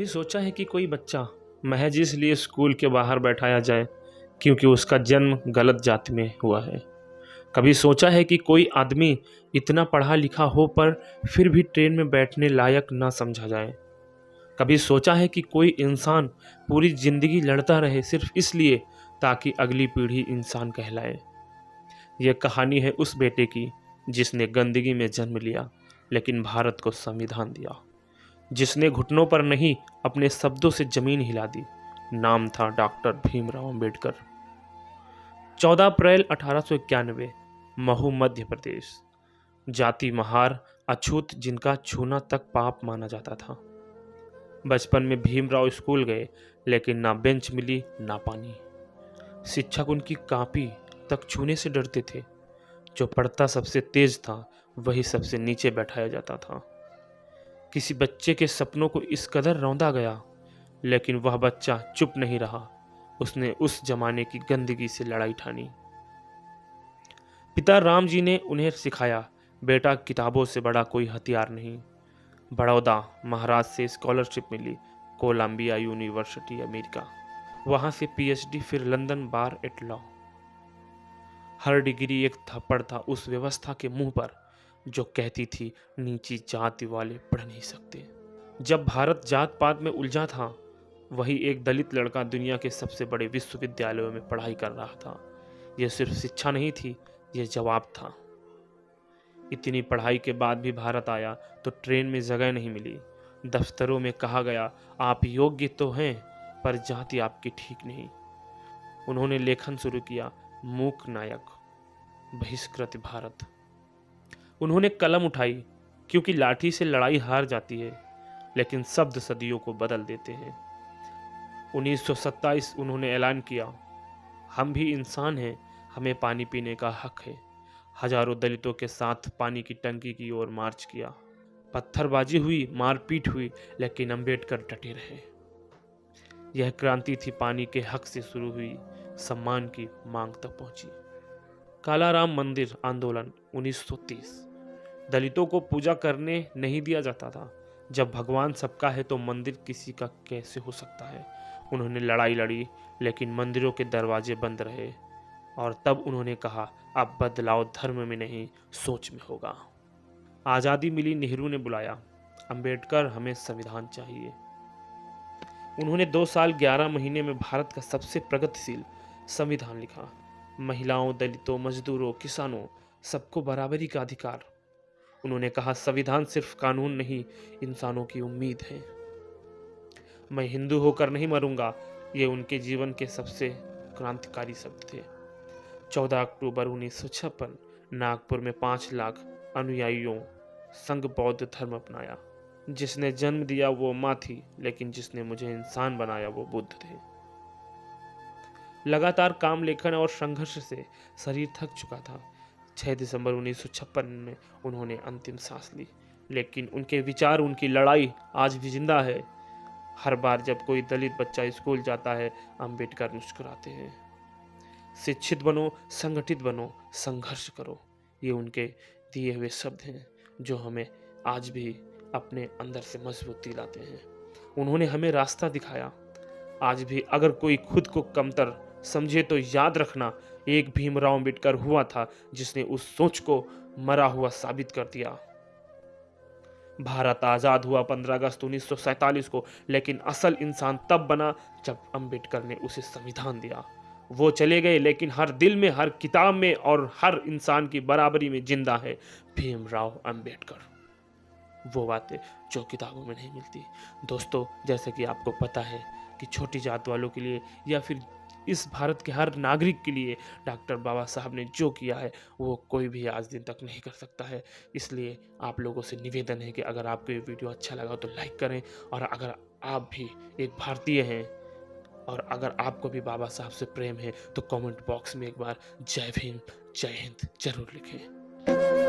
कभी सोचा है कि कोई बच्चा महज इसलिए स्कूल के बाहर बैठाया जाए क्योंकि उसका जन्म गलत जाति में हुआ है। कभी सोचा है कि कोई आदमी इतना पढ़ा लिखा हो पर फिर भी ट्रेन में बैठने लायक ना समझा जाए। कभी सोचा है कि कोई इंसान पूरी जिंदगी लड़ता रहे सिर्फ इसलिए ताकि अगली पीढ़ी इंसान कहलाए। यह कहानी है उस बेटे की जिसने गंदगी में जन्म लिया लेकिन भारत को संविधान दिया, जिसने घुटनों पर नहीं अपने शब्दों से जमीन हिला दी। नाम था डॉक्टर भीमराव अंबेडकर। 14 अप्रैल 1891, महू मध्य प्रदेश। जाति महार, अछूत, जिनका छूना तक पाप माना जाता था। बचपन में भीमराव स्कूल गए लेकिन ना बेंच मिली ना पानी। शिक्षक उनकी कॉपी तक छूने से डरते थे। जो पढ़ता सबसे तेज था वही सबसे नीचे बैठाया जाता था। किसी बच्चे के सपनों को इस कदर रौंदा गया लेकिन वह बच्चा चुप नहीं रहा। उसने उस जमाने की गंदगी से लड़ाई ठानी। पिता राम जी ने उन्हें सिखाया, बेटा किताबों से बड़ा कोई हथियार नहीं। बड़ौदा महाराज से स्कॉलरशिप मिली, कोलंबिया यूनिवर्सिटी अमेरिका, वहां से पीएचडी, फिर लंदन बार एट लॉ। हर डिग्री एक थप्पड़ था उस व्यवस्था के मुंह पर जो कहती थी नीची जाति वाले पढ़ नहीं सकते। जब भारत जात पात में उलझा था वही एक दलित लड़का दुनिया के सबसे बड़े विश्वविद्यालयों में पढ़ाई कर रहा था। यह सिर्फ शिक्षा नहीं थी, यह जवाब था। इतनी पढ़ाई के बाद भी भारत आया तो ट्रेन में जगह नहीं मिली। दफ्तरों में कहा गया आप योग्य तो हैं पर जाति आपकी ठीक नहीं। उन्होंने लेखन शुरू किया, मूक नायक, बहिष्कृत भारत। उन्होंने कलम उठाई क्योंकि लाठी से लड़ाई हार जाती है लेकिन शब्द सदियों को बदल देते हैं। 1927 उन्होंने ऐलान किया, हम भी इंसान हैं, हमें पानी पीने का हक है। हजारों दलितों के साथ पानी की टंकी की ओर मार्च किया। पत्थरबाजी हुई, मारपीट हुई, लेकिन अंबेडकर डटे रहे। यह क्रांति थी पानी के हक से शुरू हुई, सम्मान की मांग तक पहुंची। कालाराम मंदिर आंदोलन 1930। दलितों को पूजा करने नहीं दिया जाता था। जब भगवान सबका है तो मंदिर किसी का कैसे हो सकता है। उन्होंने लड़ाई लड़ी लेकिन मंदिरों के दरवाजे बंद रहे और तब उन्होंने कहा अब बदलाव धर्म में नहीं सोच में होगा। आज़ादी मिली, नेहरू ने बुलाया, अंबेडकर हमें संविधान चाहिए। उन्होंने 2 साल 11 महीने में भारत का सबसे प्रगतिशील संविधान लिखा। महिलाओं, दलितों, मजदूरों, किसानों, सबको बराबरी का अधिकार। उन्होंने कहा संविधान सिर्फ कानून नहीं, इंसानों की उम्मीद है। मैं हिंदू होकर नहीं मरूंगा, ये उनके जीवन के सबसे क्रांतिकारी शब्द थे। 14 अक्टूबर 1956 नागपुर में 5 लाख अनुयायियों संघ बौद्ध धर्म अपनाया। जिसने जन्म दिया वो माँ थी लेकिन जिसने मुझे इंसान बनाया वो बुद्ध थे। लगातार काम, लेखन और संघर्ष से शरीर थक चुका था। 6 दिसंबर 1956 में उन्होंने अंतिम सांस ली लेकिन उनके विचार, उनकी लड़ाई आज भी जिंदा है। हर बार जब कोई दलित बच्चा स्कूल जाता है अंबेडकर मुस्कुराते हैं। शिक्षित बनो, संगठित बनो, संघर्ष करो, ये उनके दिए हुए शब्द हैं जो हमें आज भी अपने अंदर से मजबूती लाते हैं। उन्होंने हमें रास्ता दिखाया। आज भी अगर कोई खुद को कमतर समझे तो याद रखना, एक भीमराव अंबेडकर हुआ था जिसने उस सोच को मरा हुआ साबित कर दिया। भारत आजाद हुआ 15 अगस्त 1947 को, लेकिन असल इंसान तब बना जब अंबेडकर ने उसे संविधान दिया। वो चले गए लेकिन हर दिल में, हर किताब में और हर इंसान की बराबरी में जिंदा है भीमराव अंबेडकर। वो बातें जो किताबों में नहीं मिलती। दोस्तों, जैसे कि आपको पता है कि छोटी जात वालों के लिए या फिर इस भारत के हर नागरिक के लिए डॉक्टर बाबा साहब ने जो किया है वो कोई भी आज दिन तक नहीं कर सकता है। इसलिए आप लोगों से निवेदन है कि अगर आपको ये वीडियो अच्छा लगा तो लाइक करें, और अगर आप भी एक भारतीय हैं और अगर आपको भी बाबा साहब से प्रेम है तो कमेंट बॉक्स में एक बार जय भीम, जय हिंद जरूर लिखें।